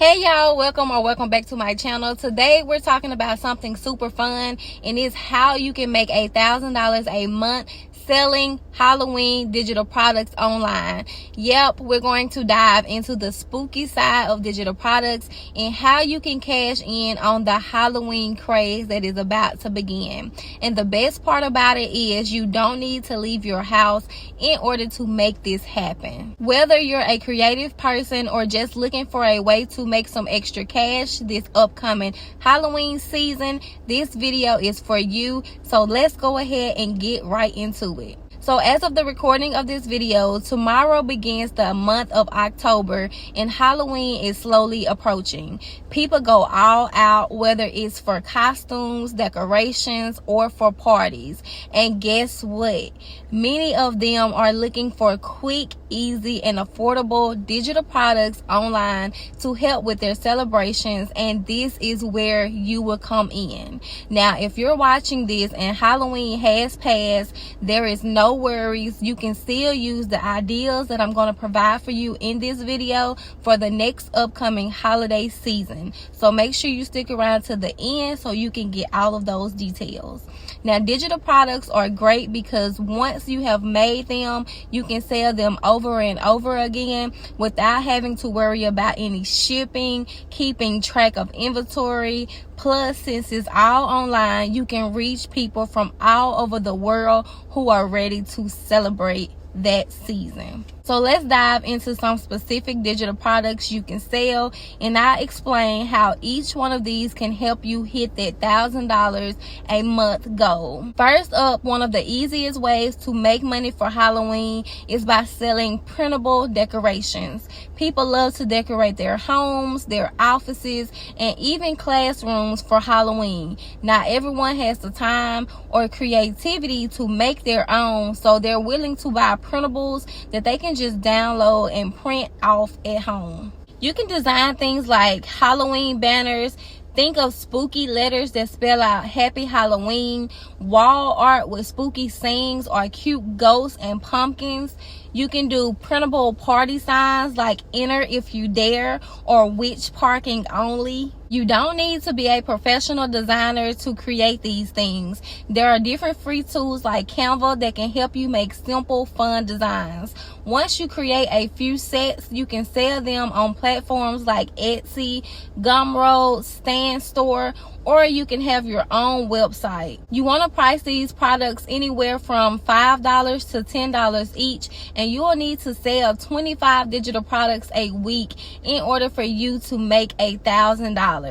Hey y'all, welcome back to my channel. Today we're talking about something super fun, and it's how you can make $1,000 a month selling Halloween digital products online. Yep, we're going to dive into the spooky side of digital products and how you can cash in on the Halloween craze that is about to begin. And the best part about it is you don't need to leave your house in order to make this happen. Whether you're a creative person or just looking for a way to make some extra cash this upcoming Halloween season, this video is for you. So let's go ahead and get right into it. So as of the recording of this video, tomorrow begins the month of October and Halloween is slowly approaching. People go all out, whether it's for costumes, decorations, or for parties. And guess what? Many of them are looking for quick, easy, and affordable digital products online to help with their celebrations, and this is where you will come in. Now, if you're watching this and Halloween has passed, there is no worries. You can still use the ideas that I'm going to provide for you in this video for the next upcoming holiday season. So make sure you stick around to the end so you can get all of those details. Now, digital products are great because once you have made them, you can sell them over and over again without having to worry about any shipping, keeping track of inventory. Plus, since it's all online, you can reach people from all over the world who are ready to celebrate that season. So let's dive into some specific digital products you can sell, and I'll explain how each one of these can help you hit that $1,000 a month goal. First up, one of the easiest ways to make money for Halloween is by selling printable decorations. People love to decorate their homes, their offices, and even classrooms for Halloween. Not everyone has the time or creativity to make their own, so they're willing to buy printables that they can just download and print off at home. You can design things like Halloween banners. Think of spooky letters that spell out Happy Halloween, wall art with spooky sayings or cute ghosts and pumpkins. You can do printable party signs like Enter If You Dare or Witch Parking Only. You don't need to be a professional designer to create these things. There are different free tools like Canva that can help you make simple, fun designs. Once you create a few sets, you can sell them on platforms like Etsy, Gumroad, Stand Store, or you can have your own website. You want to price these products anywhere from $5 to $10 each, and you will need to sell 25 digital products a week in order for you to make $1,000.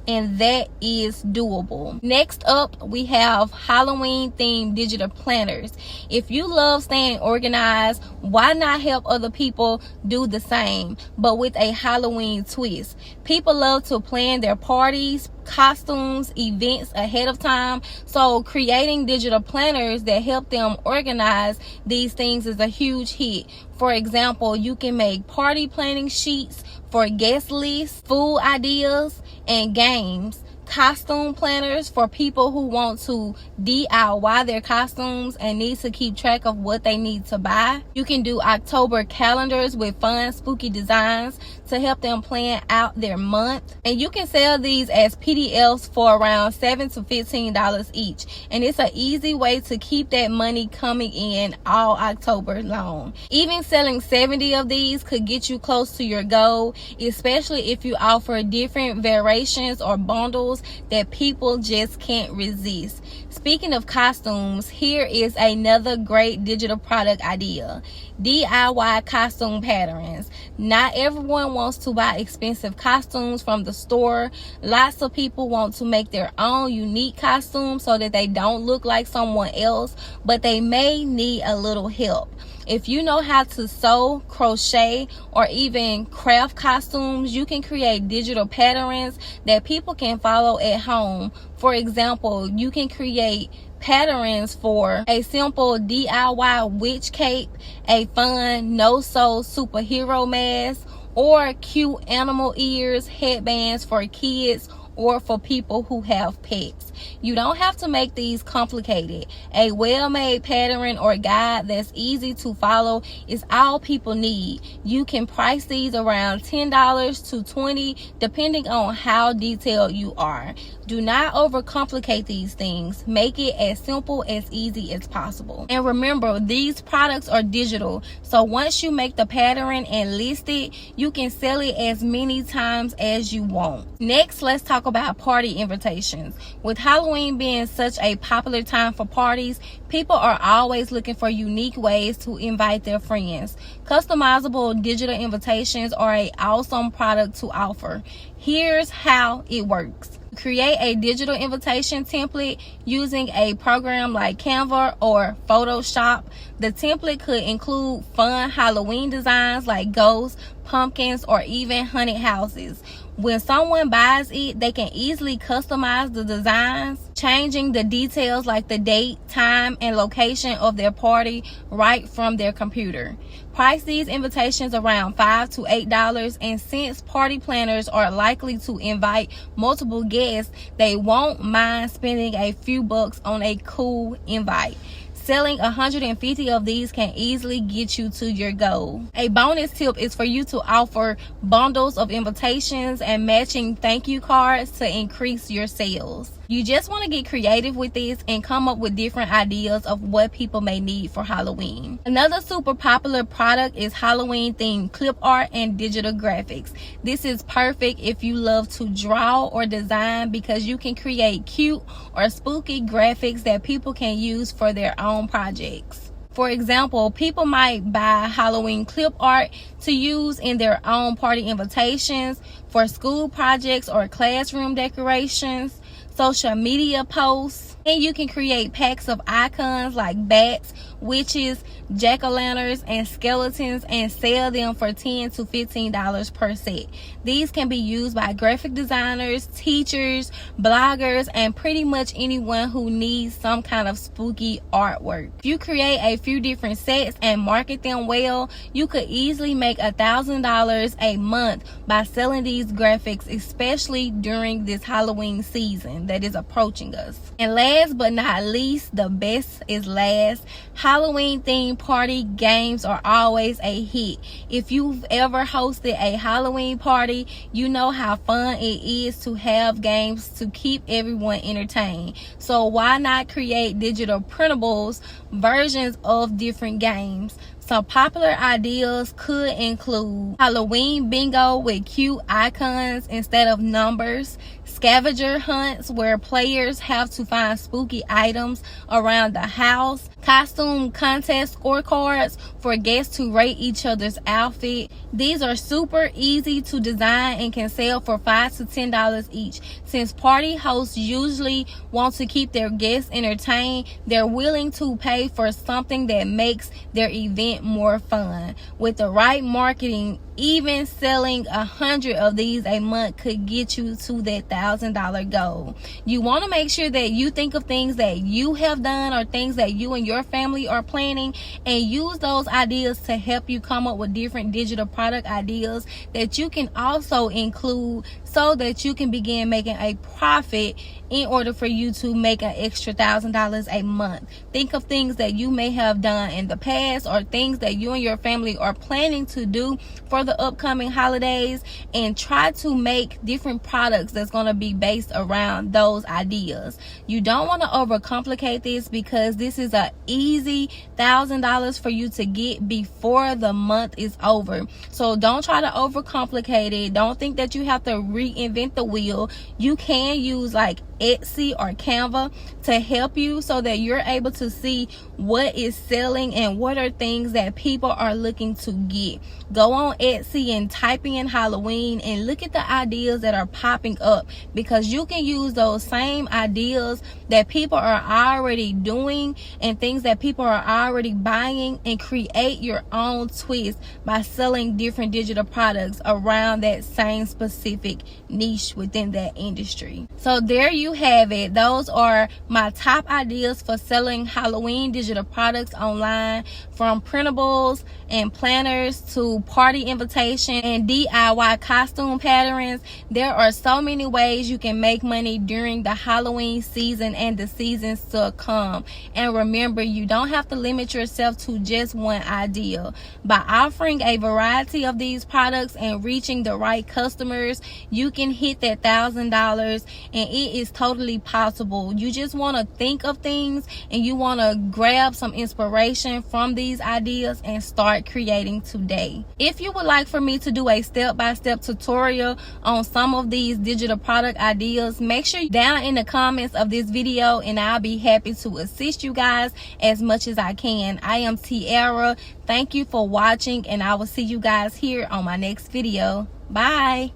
And that is doable. Next up, we have Halloween themed digital planners. If you love staying organized, why not help other people do the same, but with a Halloween twist? People love to plan their parties, costumes, events ahead of time, so creating digital planners that help them organize these things is a huge hit. For example, you can make party planning sheets for guest lists, food ideas, and games, costume planners for people who want to DIY their costumes and need to keep track of what they need to buy. You can do October calendars with fun, spooky designs to help them plan out their month. And you can sell these as PDFs for around $7 to $15 each. And it's an easy way to keep that money coming in all October long. Even selling 70 of these could get you close to your goal, especially if you offer different variations or bundles that people just can't resist. Speaking of costumes, here is another great digital product idea: DIY costume patterns. Not everyone wants to buy expensive costumes from the store. Lots of people want to make their own unique costumes so that they don't look like someone else, but they may need a little help. If you know how to sew, crochet, or even craft costumes, you can create digital patterns that people can follow at home. For example, you can create patterns for a simple DIY witch cape, a fun no-sew superhero mask, or cute animal ears, headbands for kids, or for people who have pets. You don't have to make these complicated. A well-made pattern or guide that's easy to follow is all people need. You can price these around $10 to $20 depending on how detailed you are. Do not overcomplicate these things. Make it as simple as easy as possible. And remember, these products are digital, so once you make the pattern and list it, you can sell it as many times as you want. Next, let's talk about party invitations. With Halloween being such a popular time for parties, people are always looking for unique ways to invite their friends. Customizable digital invitations are an awesome product to offer. Here's how it works. Create a digital invitation template using a program like Canva or Photoshop. The template could include fun Halloween designs like ghosts, pumpkins, or even haunted houses. When someone buys it, they can easily customize the designs, changing the details like the date, time, and location of their party right from their computer. Price these invitations around $5 to $8, and since party planners are likely to invite multiple guests, they won't mind spending a few bucks on a cool invite. Selling 150 of these can easily get you to your goal. A bonus tip is for you to offer bundles of invitations and matching thank you cards to increase your sales. You just want to get creative with this and come up with different ideas of what people may need for Halloween. Another super popular product is Halloween themed clip art and digital graphics. This is perfect if you love to draw or design because you can create cute or spooky graphics that people can use for their own projects. For example, people might buy Halloween clip art to use in their own party invitations, for school projects or classroom decorations, social media posts, and you can create packs of icons like bats, witches, jack-o'-lanterns, and skeletons and sell them for $10 to $15 per set. These can be used by graphic designers, teachers, bloggers, and pretty much anyone who needs some kind of spooky artwork. If you create a few different sets and market them well, you could easily make $1,000 a month by selling these graphics, especially during this Halloween season that is approaching us. And last but not least, the best is last. Halloween themed party games are always a hit. If you've ever hosted a Halloween party, you know how fun it is to have games to keep everyone entertained. So why not create digital printables versions of different games? Some popular ideas could include Halloween bingo with cute icons instead of numbers, scavenger hunts where players have to find spooky items around the house, costume contest scorecards for guests to rate each other's outfit. These are super easy to design and can sell for $5 to $10 each. Since party hosts usually want to keep their guests entertained, they're willing to pay for something that makes their event more fun. With the right marketing, even selling 100 of these a month could get you to that $1,000 goal. You want to make sure that you think of things that you have done or things that you and your family are planning, and use those ideas to help you come up with different digital product ideas that you can also include so that you can begin making a profit in order for you to make an extra $1,000 a month. Think of things that you may have done in the past or things that you and your family are planning to do for the upcoming holidays, and try to make different products that's going to be based around those ideas. You don't want to overcomplicate this because this is an easy $1,000 for you to get before the month is over. So don't try to overcomplicate it. Don't think that you have to reinvent the wheel. You can use like Etsy or Canva to help you so that you're able to see what is selling and what are things that people are looking to get. Go on Etsy and type in Halloween and look at the ideas that are popping up, because you can use those same ideas that people are already doing and things that people are already buying and create your own twist by selling different digital products around that same specific niche within that industry. So there you have it. Those are my top ideas for selling Halloween digital products online, from printables and planners to party invitation and DIY costume patterns. There are so many ways you can make money during the Halloween season and the seasons to come. And remember, you don't have to limit yourself to just one idea. By offering a variety of these products and reaching the right customers, you can hit that $1,000, and it is totally possible. You just want to think of things and you want to grab some inspiration from these ideas and start creating today. If you would like for me to do a step-by-step tutorial on some of these digital product ideas, make sure down in the comments of this video and I'll be happy to assist you guys as much as I can. I am Tiara. Thank you for watching, and I will see you guys here on my next video. Bye.